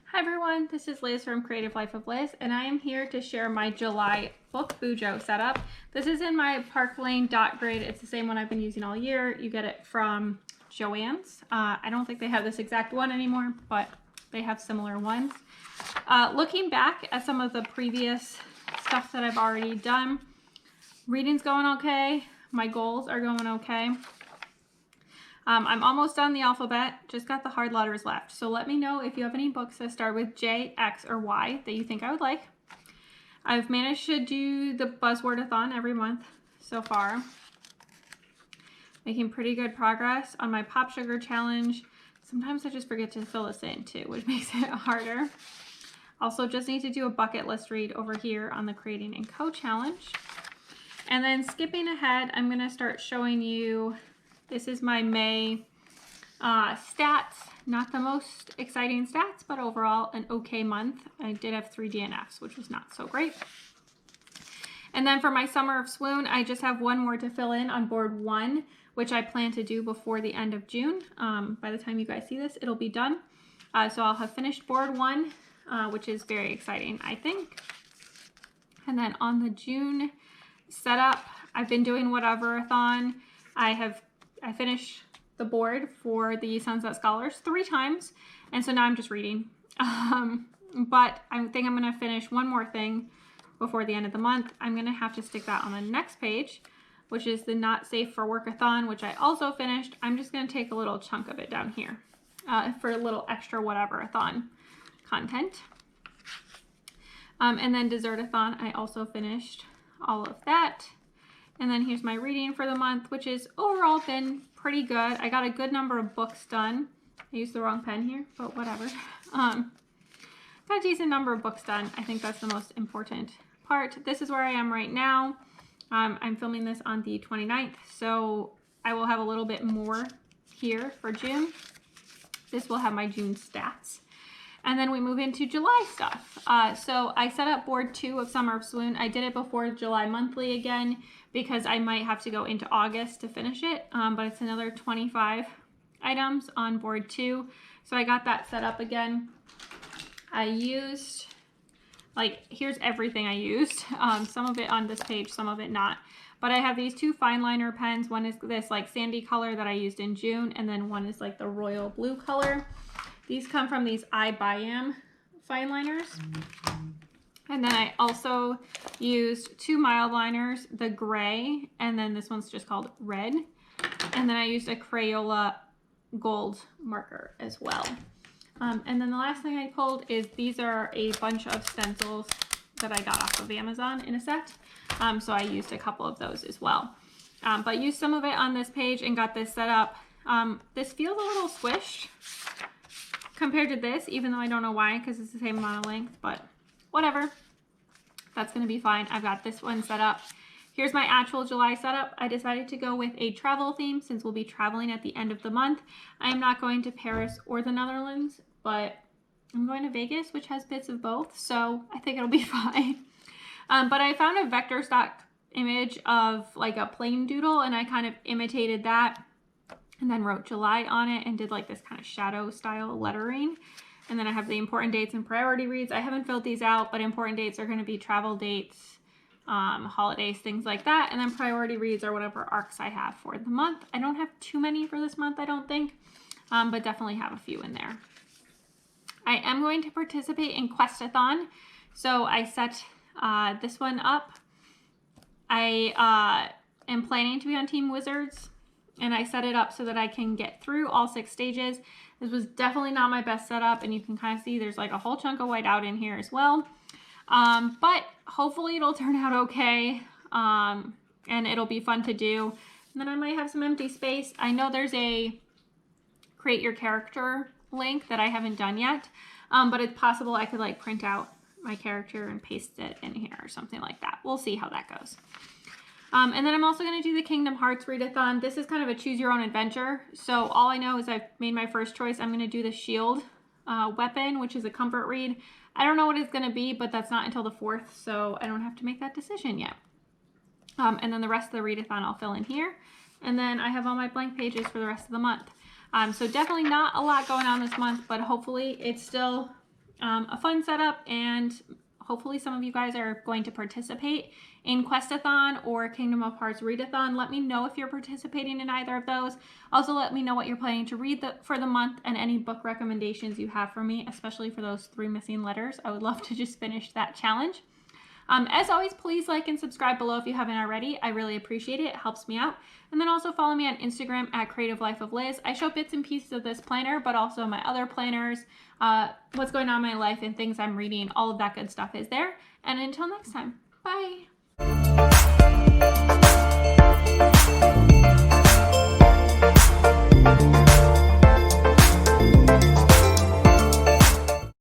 Hi everyone, this is Liz from Creative Life of Liz, and I am here to share my July book Bujo setup. This is in my Park Lane dot grid. It's the same one I've been using all year. You get it from Joann's. I don't think they have this exact one anymore, but they have similar ones. Looking back at some of the previous stuff that I've already done, reading's going okay. My goals are going okay. I'm almost done the alphabet, just got the hard letters left. So let me know if you have any books that start with J, X, or Y that you think I would like. I've managed to do the buzzword-a-thon every month so far. Making pretty good progress on my Pop Sugar Challenge. Sometimes I just forget to fill this in too, which makes it harder. Also just need to do a bucket list read over here on the Creating and Co Challenge. And then skipping ahead, I'm gonna start showing you, this is my May stats. Not the most exciting stats, but overall an okay month. I did have 3 DNFs, which was not so great. And then for my Summer of Swoon, I just have one more to fill in on board 1, which I plan to do before the end of June. By the time you guys see this, it'll be done. So I'll have finished board 1, which is very exciting, I think. And then on the June setup, I've been doing Whatever-a-thon. I finished the board for the Sunset Scholars 3 times, and so now I'm just reading. But I think I'm gonna finish one more thing before the end of the month. I'm gonna have to stick that on the next page, which is the Not Safe for Work-a-thon, which I also finished. I'm just gonna take a little chunk of it down here for a little extra Whatever-a-thon content. And then Dessert-a-thon, I also finished all of that. And then here's my reading for the month, which has overall been pretty good. I got a good number of books done. I used the wrong pen here, but whatever. Got a decent number of books done. I think that's the most important part. This is where I am right now. I'm filming this on the 29th, so I will have a little bit more here for June. This will have my June stats. And then we move into July stuff. So I set up board 2 of Summer of Swoon. I did it before July monthly again because I might have to go into August to finish it. But it's another 25 items on board 2. So I got that set up again. I used, here's everything I used. Some of it on this page, some of it not. But I have these 2 fine liner pens. One is this sandy color that I used in June, and then one is the royal blue color. These come from these iBuyam fine liners. And then I also used 2 mild liners, the gray, and then this one's just called red. And then I used a Crayola gold marker as well. And then the last thing I pulled is these are a bunch of stencils that I got off of Amazon in a set. So I used a couple of those as well. But used some of it on this page and got this set up. This feels a little squished compared to this, even though I don't know why, because it's the same amount of length, but whatever. That's going to be fine. I've got this one set up. Here's my actual July setup. I decided to go with a travel theme since we'll be traveling at the end of the month. I am not going to Paris or the Netherlands, but I'm going to Vegas, which has bits of both, so I think it'll be fine. But I found a vector stock image of a plain doodle, and I kind of imitated that and then wrote July on it and did this kind of shadow style lettering. And then I have the important dates and priority reads. I haven't filled these out, but important dates are going to be travel dates, holidays, things like that. And then priority reads are whatever arcs I have for the month. I don't have too many for this month, I don't think, but definitely have a few in there. I am going to participate in Questathon. So I set this one up. I am planning to be on Team Wizards, and I set it up so that I can get through all 6 stages. This was definitely not my best setup, and you can kind of see there's a whole chunk of white out in here as well. But hopefully it'll turn out okay, and it'll be fun to do. And then I might have some empty space. I know there's a create your character link that I haven't done yet, but it's possible I could print out my character and paste it in here or something like that. We'll see how that goes. And then I'm also going to do the Kingdom Hearts readathon. This is kind of a choose your own adventure. So all I know is I've made my first choice. I'm going to do the shield weapon, which is a comfort read. I don't know what it's going to be, but that's not until the 4th, so I don't have to make that decision yet. And then the rest of the readathon I'll fill in here. And then I have all my blank pages for the rest of the month. So definitely not a lot going on this month, but hopefully it's still a fun setup, and hopefully some of you guys are going to participate in Questathon or Kingdom of Hearts Readathon. Let me know if you're participating in either of those. Also, let me know what you're planning to read for the month and any book recommendations you have for me, especially for those 3 missing letters. I would love to just finish that challenge. As always, please like and subscribe below if you haven't already. I really appreciate it. It helps me out. And then also follow me on Instagram at Creative Life of Liz. I show bits and pieces of this planner, but also my other planners, what's going on in my life and things I'm reading. All of that good stuff is there. And until next time, bye.